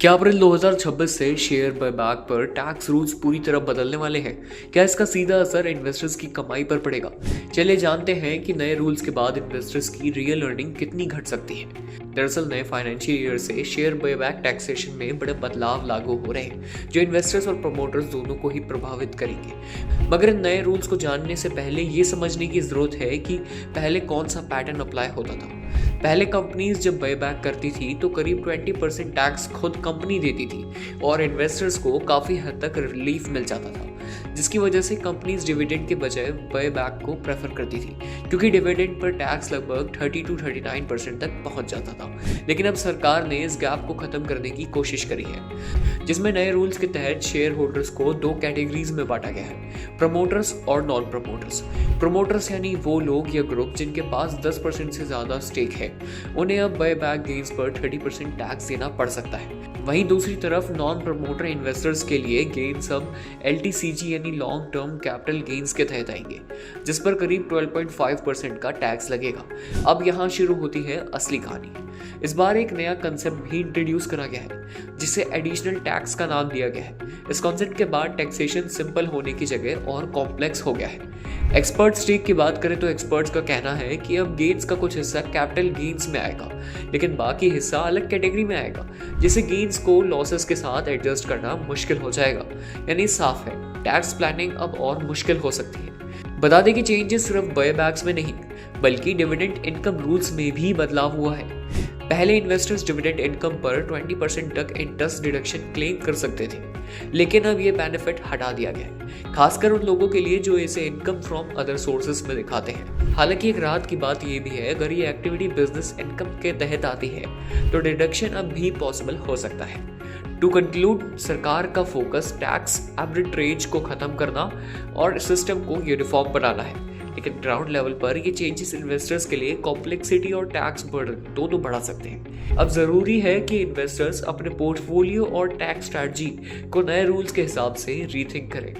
क्या अप्रैल 2026 से share buyback पर टैक्स रूल्स पूरी तरह बदलने वाले हैं? क्या इसका सीधा असर इन्वेस्टर्स की कमाई पर पड़ेगा? चलिए जानते हैं कि नए रूल्स के बाद इन्वेस्टर्स की रियल अर्निंग कितनी घट सकती है। दरअसल नए फाइनेंशियल ईयर से शेयर बायबैक टैक्सेशन में बड़े बदलाव लागू हो रहे हैं, जो इन्वेस्टर्स और प्रमोटर्स दोनों को ही प्रभावित करेंगे। मगर इन नए रूल्स को जानने से पहले ये समझने की जरूरत है कि पहले कौन सा पैटर्न अप्लाई होता था। पहले कंपनीज जब बायबैक करती थी तो करीब 20% टैक्स खुद कंपनी देती थी और इन्वेस्टर्स को काफ़ी हद तक रिलीफ मिल जाता था, जिसकी वजह से कंपनीज डिविडेंड के बजाय बायबैक को प्रेफर करती थी, क्योंकि डिविडेंड पर टैक्स लगभग 30 to 39% तक पहुंच जाता था। लेकिन अब सरकार ने इस गैप को खत्म करने की कोशिश करी है, जिसमें नए रूल्स के तहत शेयर होल्डर्स को दो कैटेगरीज में बांटा गया है, प्रमोटर्स और नॉन प्रमोटर्स। प्रमोटर्स यानी वो लोग या ग्रुप जिनके पास 10% से ज़्यादा स्टेक है, उन्हें अब बायबैक गेन्स पर 30% टैक्स देना पड़ सकता है। वहीं दूसरी तरफ नॉन प्रमोटर इन्वेस्टर्स के लिए गेन्स अब LTCG यानी लॉन्ग टर्म कैपिटल गेन्स के तहत आएंगे, जिस पर करीब 12.5% का टैक्स लगेगा। अब यहाँ शुरू होती है असली कहानी। इस बार एक नया कंसेप्ट भी इंट्रोड्यूस करा गया है, जिसे एडिशनल टैक्स का नाम दिया गया है। इस कॉन्सेप्ट के बाद टैक्सेशन सिंपल होने की जगह और कॉम्प्लेक्स हो गया है। एक्सपर्ट स्टेक की बात करें तो एक्सपर्ट्स का कहना है कि अब गेन्स का कुछ हिस्सा कैपिटल गेन्स में आएगा, लेकिन बाकी हिस्सा अलग कैटेगरी में आएगा, जिससे गेन्स को लॉसेस के साथ एडजस्ट करना मुश्किल हो जाएगा। यानी साफ है, टैक्स प्लानिंग अब और मुश्किल हो सकती है। बता दें कि चेंजेस सिर्फ बायबैक्स में नहीं, बल्कि डिविडेंड इनकम रूल्स में भी बदलाव हुआ है। पहले इन्वेस्टर्स डिविडेंड इनकम पर 20% तक इंटरेस्ट डिडक्शन क्लेम कर सकते थे, लेकिन अब ये बेनिफिट हटा दिया गया है, खासकर उन लोगों के लिए जो इसे इनकम फ्रॉम अदर सोर्सेज में दिखाते हैं। हालांकि एक राहत की बात ये भी है, अगर ये एक्टिविटी बिजनेस इनकम के तहत आती है तो डिडक्शन अब भी पॉसिबल हो सकता है। टू कंक्लूड, सरकार का फोकस टैक्स आर्बिट्रेज को खत्म करना और सिस्टम को यूनिफॉर्म बनाना है, लेकिन ग्राउंड लेवल पर ये चेंजेस इन्वेस्टर्स के लिए कॉम्प्लेक्सिटी और टैक्स बर्डन दोनों बढ़ा सकते हैं। अब जरूरी है कि इन्वेस्टर्स अपने पोर्टफोलियो और टैक्स स्ट्रैटेजी को नए रूल्स के हिसाब से रीथिंक करें।